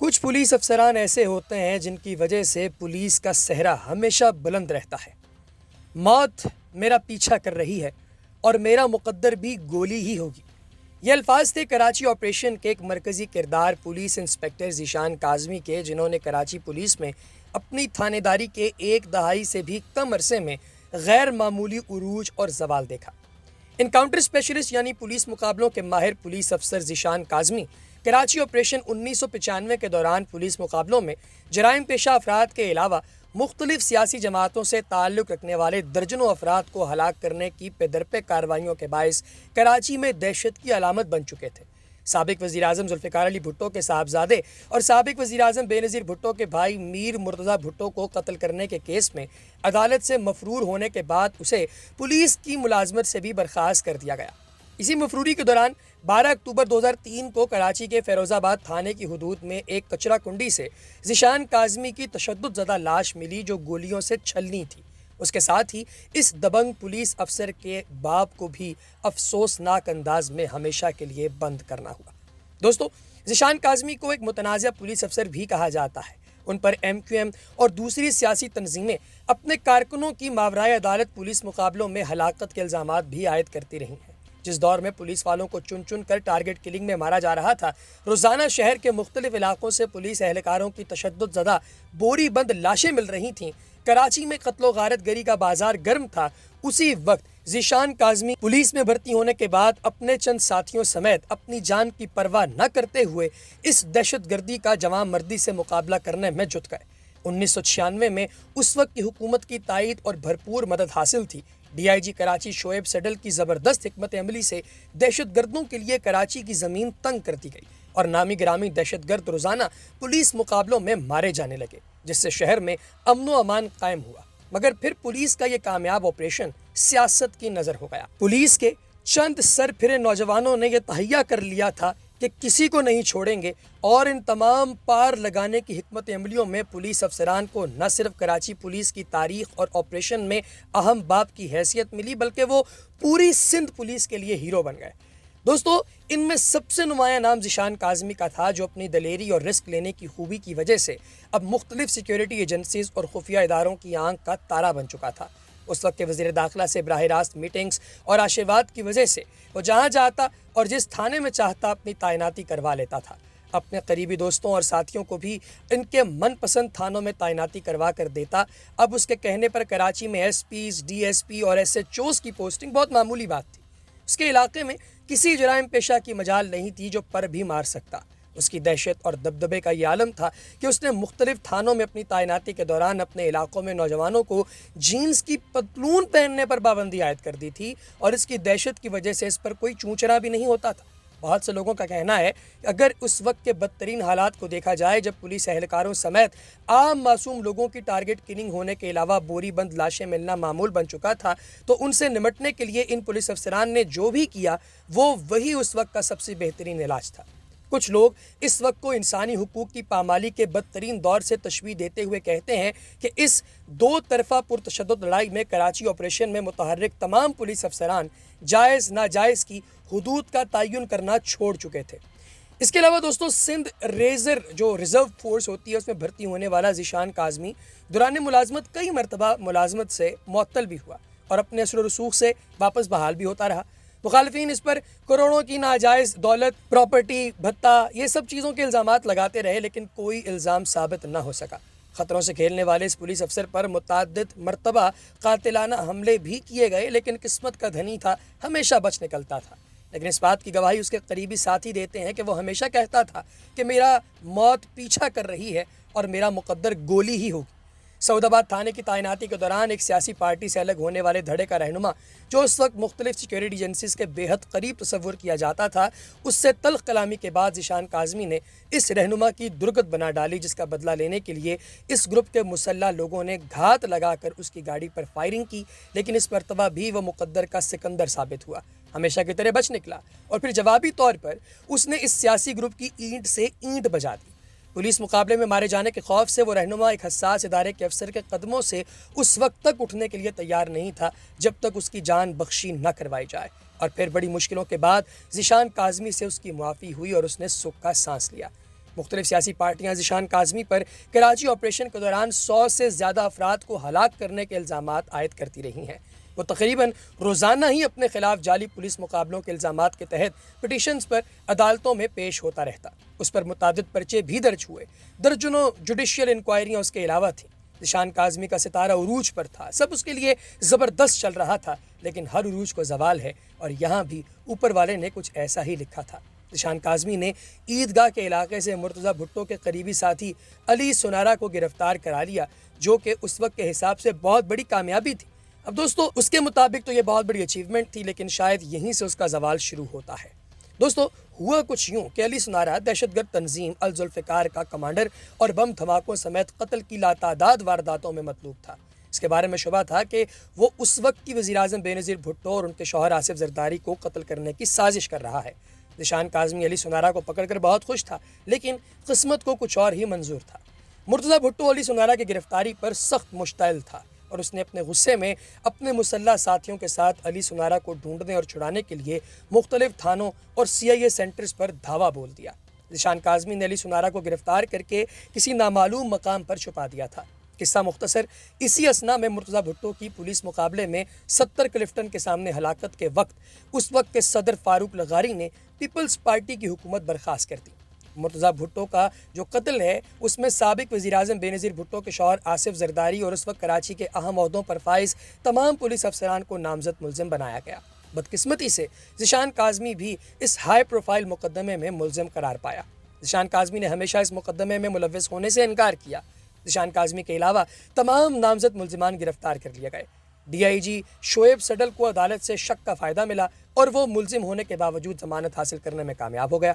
کچھ پولیس افسران ایسے ہوتے ہیں جن کی وجہ سے پولیس کا سہرا ہمیشہ بلند رہتا ہے۔ موت میرا پیچھا کر رہی ہے اور میرا مقدر بھی گولی ہی ہوگی۔ یہ الفاظ تھے کراچی آپریشن کے ایک مرکزی کردار پولیس انسپکٹر ذیشان کاظمی کے، جنہوں نے کراچی پولیس میں اپنی تھانے داری کے ایک دہائی سے بھی کم عرصے میں غیر معمولی عروج اور زوال دیکھا۔ انکاؤنٹر اسپیشلسٹ یعنی پولیس مقابلوں کے ماہر پولیس افسر ذیشان کاظمی کراچی آپریشن 1995 کے دوران پولیس مقابلوں میں جرائم پیشہ افراد کے علاوہ مختلف سیاسی جماعتوں سے تعلق رکھنے والے درجنوں افراد کو ہلاک کرنے کی پے در پے کارروائیوں کے باعث کراچی میں دہشت کی علامت بن چکے تھے۔ سابق وزیر اعظم ذوالفقار علی بھٹو کے صاحبزادے اور سابق وزیر اعظم بے نظیر بھٹو کے بھائی میر مرتضیٰ بھٹو کو قتل کرنے کے کیس میں عدالت سے مفرور ہونے کے بعد اسے پولیس کی ملازمت سے بھی برخاست کر دیا گیا۔ اسی مفروری کے دوران 12 اکتوبر 2003 کو کراچی کے فیروز آباد تھانے کی حدود میں ایک کچرا کنڈی سے ذیشان کاظمی کی تشدد زدہ لاش ملی جو گولیوں سے چھلنی تھی۔ اس کے ساتھ ہی اس دبنگ پولیس افسر کے باپ کو بھی افسوسناک انداز میں ہمیشہ کے لیے بند کرنا ہوا۔ دوستو، ذیشان کاظمی کو ایک متنازع پولیس افسر بھی کہا جاتا ہے۔ ان پر ایم کیو ایم اور دوسری سیاسی تنظیمیں اپنے کارکنوں کی ماورائے عدالت پولیس مقابلوں میں ہلاکت کے الزامات بھی عائد کرتی رہی ہیں۔ جس دور میں پولیس والوں کو چن چن کر ٹارگٹ کلنگ میں مارا جا رہا تھا، روزانہ شہر کے مختلف علاقوں سے پولیس اہلکاروں کی تشدد زدہ بوری بند لاشیں مل رہی تھیں، کراچی میں قتل و غارت گری کا بازار گرم تھا، اسی وقت ذیشان کاظمی پولیس میں بھرتی ہونے کے بعد اپنے چند ساتھیوں سمیت اپنی جان کی پرواہ نہ کرتے ہوئے اس دہشت گردی کا جواں مردی سے مقابلہ کرنے میں جٹ گئے۔ 1996 میں اس وقت کی حکومت کی تائید اور بھرپور مدد حاصل تھی۔ ڈی آئی جی کراچی شعیب سڈل کی زبردست حکمت عملی سے دہشت گردوں کے لیے کراچی کی زمین تنگ کر دی گئی اور نامی گرامی دہشت گرد روزانہ پولیس مقابلوں میں مارے جانے لگے، جس سے شہر میں امن و امان قائم ہوا۔ مگر پھر پولیس کا یہ کامیاب آپریشن سیاست کی نظر ہو گیا۔ پولیس کے چند سر پھرے نوجوانوں نے یہ تہیہ کر لیا تھا کہ کسی کو نہیں چھوڑیں گے، اور ان تمام پار لگانے کی حکمت عملیوں میں پولیس افسران کو نہ صرف کراچی پولیس کی تاریخ اور آپریشن میں اہم باب کی حیثیت ملی، بلکہ وہ پوری سندھ پولیس کے لیے ہیرو بن گئے۔ دوستو، ان میں سب سے نمایاں نام ذیشان کاظمی کا تھا، جو اپنی دلیری اور رسک لینے کی خوبی کی وجہ سے اب مختلف سیکیورٹی ایجنسیز اور خفیہ اداروں کی آنکھ کا تارا بن چکا تھا۔ اس وقت کے وزیر داخلہ سے براہ راست میٹنگز اور آشیواد کی وجہ سے وہ جہاں چاہتا اور جس تھانے میں چاہتا اپنی تعیناتی کروا لیتا تھا۔ اپنے قریبی دوستوں اور ساتھیوں کو بھی ان کے من پسند تھانوں میں تعیناتی کروا کر دیتا۔ اب اس کے کہنے پر کراچی میں S Ps, D S P اور ایس ایچ اوز کی پوسٹنگ بہت معمولی بات تھی۔ اس کے علاقے میں کسی جرائم پیشہ کی مجال نہیں تھی جو پر بھی مار سکتا۔ اس کی دہشت اور دبدبے کا یہ عالم تھا کہ اس نے مختلف تھانوں میں اپنی تعیناتی کے دوران اپنے علاقوں میں نوجوانوں کو جینز کی پتلون پہننے پر پابندی عائد کر دی تھی، اور اس کی دہشت کی وجہ سے اس پر کوئی چونچرا بھی نہیں ہوتا تھا۔ بہت سے لوگوں کا کہنا ہے کہ اگر اس وقت کے بدترین حالات کو دیکھا جائے، جب پولیس اہلکاروں سمیت عام معصوم لوگوں کی ٹارگٹ کلنگ ہونے کے علاوہ بوری بند لاشیں ملنا معمول بن چکا تھا، تو ان سے نمٹنے کے لیے ان پولیس افسران نے جو بھی کیا وہ وہی اس وقت کا سب سے بہترین علاج تھا۔ کچھ لوگ اس وقت کو انسانی حقوق کی پامالی کے بدترین دور سے تشبیہ دیتے ہوئے کہتے ہیں کہ اس دو طرفہ پرتشدد لڑائی میں کراچی آپریشن میں متحرک تمام پولیس افسران جائز ناجائز کی حدود کا تعین کرنا چھوڑ چکے تھے۔ اس کے علاوہ دوستو، سندھ ریزر جو ریزرو فورس ہوتی ہے، اس میں بھرتی ہونے والا ذیشان کاظمی دوران ملازمت کئی مرتبہ ملازمت سے معطل بھی ہوا اور اپنے اثر و رسوخ سے واپس بحال بھی ہوتا رہا۔ مخالفین اس پر کروڑوں کی ناجائز دولت، پراپرٹی، بھتہ، یہ سب چیزوں کے الزامات لگاتے رہے، لیکن کوئی الزام ثابت نہ ہو سکا۔ خطروں سے کھیلنے والے اس پولیس افسر پر متعدد مرتبہ قاتلانہ حملے بھی کیے گئے، لیکن قسمت کا دھنی تھا، ہمیشہ بچ نکلتا تھا۔ لیکن اس بات کی گواہی اس کے قریبی ساتھی دیتے ہیں کہ وہ ہمیشہ کہتا تھا کہ میرا موت پیچھا کر رہی ہے اور میرا مقدر گولی ہی ہوگی۔ سعود آباد تھانے کی تعیناتی کے دوران ایک سیاسی پارٹی سے الگ ہونے والے دھڑے کا رہنما، جو اس وقت مختلف سیکیورٹی ایجنسیز کے بے حد قریب تصور کیا جاتا تھا، اس سے تلخ کلامی کے بعد ذیشان کاظمی نے اس رہنما کی درگت بنا ڈالی، جس کا بدلہ لینے کے لیے اس گروپ کے مسلح لوگوں نے گھات لگا کر اس کی گاڑی پر فائرنگ کی، لیکن اس مرتبہ بھی وہ مقدر کا سکندر ثابت ہوا، ہمیشہ کی طرح بچ نکلا، اور پھر جوابی طور پر اس نے اس سیاسی گروپ کی اینٹ سے اینٹ بجا دی۔ پولیس مقابلے میں مارے جانے کے خوف سے وہ رہنما ایک حساس ادارے کے افسر کے قدموں سے اس وقت تک اٹھنے کے لیے تیار نہیں تھا جب تک اس کی جان بخشی نہ کروائی جائے، اور پھر بڑی مشکلوں کے بعد ذیشان کاظمی سے اس کی معافی ہوئی اور اس نے سکھ کا سانس لیا۔ مختلف سیاسی پارٹیاں ذیشان کاظمی پر کراچی آپریشن کے دوران 100 سے زیادہ افراد کو ہلاک کرنے کے الزامات عائد کرتی رہی ہیں۔ وہ تقریباً روزانہ ہی اپنے خلاف جعلی پولیس مقابلوں کے الزامات کے تحت پٹیشنز پر عدالتوں میں پیش ہوتا رہتا۔ اس پر متعدد پرچے بھی درج ہوئے، درجنوں جوڈیشل انکوائریاں اس کے علاوہ تھیں۔ ذیشان کاظمی کا ستارہ عروج پر تھا، سب اس کے لیے زبردست چل رہا تھا، لیکن ہر عروج کو زوال ہے، اور یہاں بھی اوپر والے نے کچھ ایسا ہی لکھا تھا۔ ذیشان کاظمی نے عیدگاہ کے علاقے سے مرتضیٰ بھٹو کے قریبی ساتھی علی سنارا کو گرفتار کرا لیا، جو کہ اس وقت کے حساب سے بہت بڑی کامیابی تھی۔ اب دوستو، اس کے مطابق تو یہ بہت بڑی اچیومنٹ تھی، لیکن شاید یہیں سے اس کا زوال شروع ہوتا ہے۔ دوستو، ہوا کچھ یوں کہ علی سنارا دہشت گرد تنظیم الذوالفقار کا کمانڈر اور بم دھماکوں سمیت قتل کی لاتعداد وارداتوں میں مطلوب تھا۔ اس کے بارے میں شبہ تھا کہ وہ اس وقت کی وزیر اعظم بے نظیر بھٹو اور ان کے شوہر آصف زرداری کو قتل کرنے کی سازش کر رہا ہے۔ ذیشان کاظمی علی سنارا کو پکڑ کر بہت خوش تھا، لیکن قسمت کو کچھ اور ہی منظور تھا۔ مرتضیٰ بھٹو علی سنارا کی گرفتاری پر سخت مشتعل تھا، اور اس نے اپنے غصے میں اپنے مسلح ساتھیوں کے ساتھ علی سنارا کو ڈھونڈنے اور چھڑانے کے لیے مختلف تھانوں اور CIA سینٹرز پر دھاوا بول دیا۔ ذیشان کاظمی نے علی سنارا کو گرفتار کر کے کسی نامعلوم مقام پر چھپا دیا تھا۔ قصہ مختصر، اسی اثنا میں مرتضیٰ بھٹو کی پولیس مقابلے میں 70 کلفٹن کے سامنے ہلاکت کے وقت اس وقت کے صدر فاروق لغاری نے پیپلز پارٹی کی حکومت برخاست کر دی۔ مرتضیٰ بھٹو کا جو قتل ہے، اس میں سابق وزیر اعظم بے نظیر بھٹو کے شوہر آصف زرداری اور اس وقت کراچی کے اہم عہدوں پر فائز تمام پولیس افسران کو نامزد ملزم بنایا گیا۔ بدقسمتی سے ذیشان کاظمی بھی اس ہائی پروفائل مقدمے میں ملزم قرار پایا۔ ذیشان کاظمی نے ہمیشہ اس مقدمے میں ملوث ہونے سے انکار کیا۔ ذیشان کاظمی کے علاوہ تمام نامزد ملزمان گرفتار کر لیے گئے۔ DIG شعیب سڈل کو عدالت سے شک کا فائدہ ملا، اور وہ ملزم ہونے کے باوجود ضمانت حاصل کرنے میں کامیاب ہو گیا۔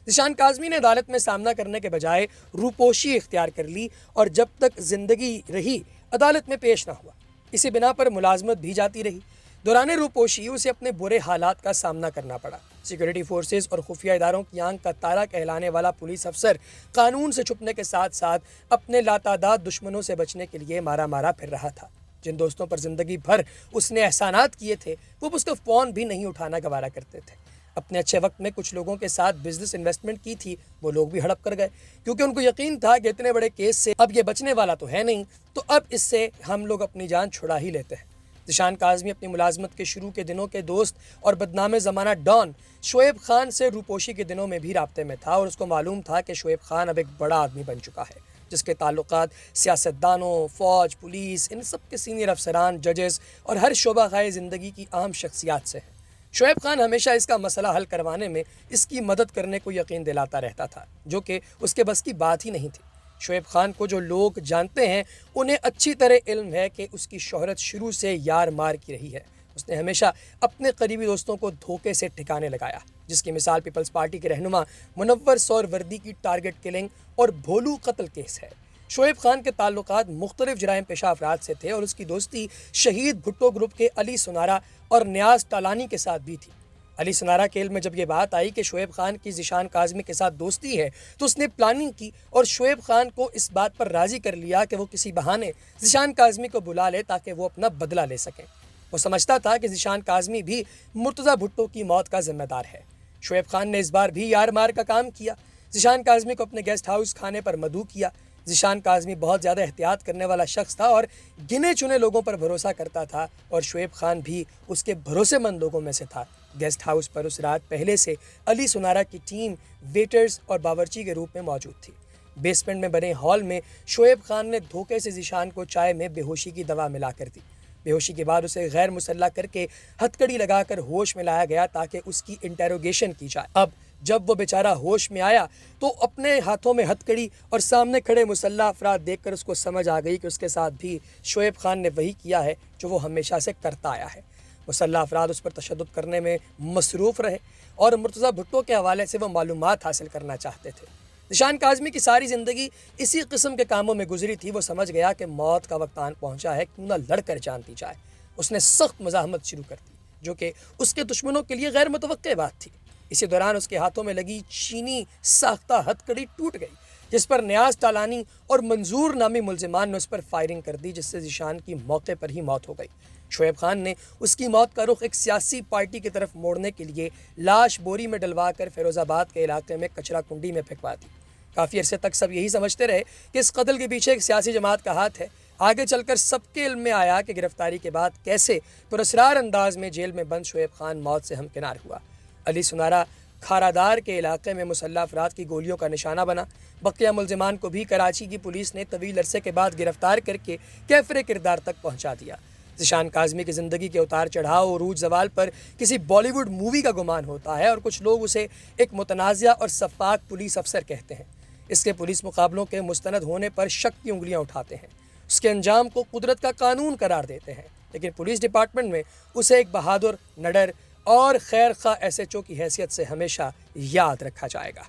ذیشان کاظمی نے عدالت میں سامنا کرنے کے بجائے روپوشی اختیار کر لی، اور جب تک زندگی رہی عدالت میں پیش نہ ہوا۔ اسی بنا پر ملازمت بھی جاتی رہی۔ دوران روپوشی اسے اپنے برے حالات کا سامنا کرنا پڑا۔ سیکورٹی فورسز اور خفیہ اداروں کی آنکھ کا تارا کہلانے والا پولیس افسر قانون سے چھپنے کے ساتھ ساتھ اپنے لاتعداد دشمنوں سے بچنے کے لیے مارا پھر رہا تھا۔ جن دوستوں پر زندگی بھر اس نے احسانات کیے تھے، وہ اس کا فون بھی نہیں اٹھانا گوارا کرتے تھے۔ اپنے اچھے وقت میں کچھ لوگوں کے ساتھ بزنس انویسٹمنٹ کی تھی، وہ لوگ بھی ہڑپ کر گئے، کیونکہ ان کو یقین تھا کہ اتنے بڑے کیس سے اب یہ بچنے والا تو ہے نہیں، تو اب اس سے ہم لوگ اپنی جان چھڑا ہی لیتے ہیں۔ ذیشان کاظمی اپنی ملازمت کے شروع کے دنوں کے دوست اور بدنام زمانہ ڈان شعیب خان سے روپوشی کے دنوں میں بھی رابطے میں تھا، اور اس کو معلوم تھا کہ شعیب خان اب ایک بڑا آدمی بن چکا ہے، جس کے تعلقات سیاستدانوں، فوج، پولیس، ان سب کے سینئر افسران، ججز اور ہر شعبہ خائے زندگی کی اہم شخصیات سے ہے۔ شعیب خان ہمیشہ اس کا مسئلہ حل کروانے میں اس کی مدد کرنے کو یقین دلاتا رہتا تھا، جو کہ اس کے بس کی بات ہی نہیں تھی۔ شعیب خان کو جو لوگ جانتے ہیں انہیں اچھی طرح علم ہے کہ اس کی شہرت شروع سے یار مار کی رہی ہے۔ اس نے ہمیشہ اپنے قریبی دوستوں کو دھوکے سے ٹھکانے لگایا، جس کی مثال پیپلز پارٹی کے رہنما منور سور وردی کی ٹارگٹ کلنگ اور بھولو قتل کیس ہے۔ شعیب خان کے تعلقات مختلف جرائم پیشہ افراد سے تھے، اور اس کی دوستی شہید بھٹو گروپ کے علی سنارا اور نیاز ٹالانی کے ساتھ بھی تھی۔ علی سنارا کے علم میں جب یہ بات آئی کہ شعیب خان کی ذیشان کاظمی کے ساتھ دوستی ہے، تو اس نے پلاننگ کی اور شعیب خان کو اس بات پر راضی کر لیا کہ وہ کسی بہانے ذیشان کاظمی کو بلا لے تاکہ وہ اپنا بدلہ لے سکیں۔ وہ سمجھتا تھا کہ ذیشان کاظمی بھی مرتضیٰ بھٹو کی موت کا ذمہ دار ہے۔ شعیب خان نے اس بار بھی یار مار کا کام کیا، ذیشان کاظمی کو اپنے گیسٹ ہاؤس کھانے پر مدعو کیا۔ ذیشان کاظمی بہت زیادہ احتیاط کرنے والا شخص تھا اور گنے چنے لوگوں پر بھروسہ کرتا تھا، اور شعیب خان بھی اس کے بھروسے مند لوگوں میں سے تھا۔ گیسٹ ہاؤس پر اس رات پہلے سے علی سنارا کی ٹیم ویٹرز اور باورچی کے روپ میں موجود تھی۔ بیسمنٹ میں بنے ہال میں شعیب خان نے دھوکے سے ذیشان کو چائے میں بے ہوشی کی دوا ملا کر دی۔ بے ہوشی کے بعد اسے غیر مسلح کر کے ہتھکڑی لگا کر ہوش میں لایا گیا تاکہ اس کی انٹیروگیشن کی جائے۔ اب جب وہ بیچارہ ہوش میں آیا تو اپنے ہاتھوں میں ہتھکڑی اور سامنے کھڑے مسلح افراد دیکھ کر اس کو سمجھ آ گئی کہ اس کے ساتھ بھی شعیب خان نے وہی کیا ہے جو وہ ہمیشہ سے کرتا آیا ہے۔ مسلح افراد اس پر تشدد کرنے میں مصروف رہے، اور مرتضیٰ بھٹو کے حوالے سے وہ معلومات حاصل کرنا چاہتے تھے۔ ذیشان کاظمی کی ساری زندگی اسی قسم کے کاموں میں گزری تھی۔ وہ سمجھ گیا کہ موت کا وقت آن پہنچا ہے، کیوں نہ لڑ کر جان دی جائے۔ اس نے سخت مزاحمت شروع کر دی، جو کہ اس کے دشمنوں کے لیے غیر متوقع بات تھی۔ اسی دوران اس کے ہاتھوں میں لگی چینی ساختہ ہتھکڑی ٹوٹ گئی، جس پر نیاز ٹالانی اور منظور نامی ملزمان نے اس پر فائرنگ کر دی، جس سے ذیشان کی موقع پر ہی موت ہو گئی۔ شعیب خان نے اس کی موت کا رخ ایک سیاسی پارٹی کی طرف موڑنے کے لیے لاش بوری میں ڈلوا کر فیروز آباد کے علاقے میں کچرا کنڈی میں پھینکوا دی۔ کافی عرصے تک سب یہی سمجھتے رہے کہ اس قتل کے پیچھے ایک سیاسی جماعت کا ہاتھ ہے۔ آگے چل کر سب کے علم میں آیا کہ گرفتاری کے بعد کیسے پراسرار انداز میں جیل میں بند شعیب خان موت سے ہمکنار ہوا۔ علی سنارا کھارادار کے علاقے میں مسلح افراد کی گولیوں کا نشانہ بنا۔ بقیہ ملزمان کو بھی کراچی کی پولیس نے طویل عرصے کے بعد گرفتار کر کے کیفر کردار تک پہنچا دیا۔ ذیشان کاظمی کی زندگی کے اتار چڑھاؤ عروج زوال پر کسی بالی ووڈ مووی کا گمان ہوتا ہے اور کچھ لوگ اسے ایک متنازعہ اور شفاف پولیس افسر کہتے ہیں۔ اس کے پولیس مقابلوں کے مستند ہونے پر شک کی انگلیاں اٹھاتے ہیں، اس کے انجام کو قدرت کا قانون قرار دیتے ہیں، لیکن پولیس ڈپارٹمنٹ میں اسے ایک بہادر، نڈر اور خیر خواہ ایس ایچ او کی حیثیت سے ہمیشہ یاد رکھا جائے گا۔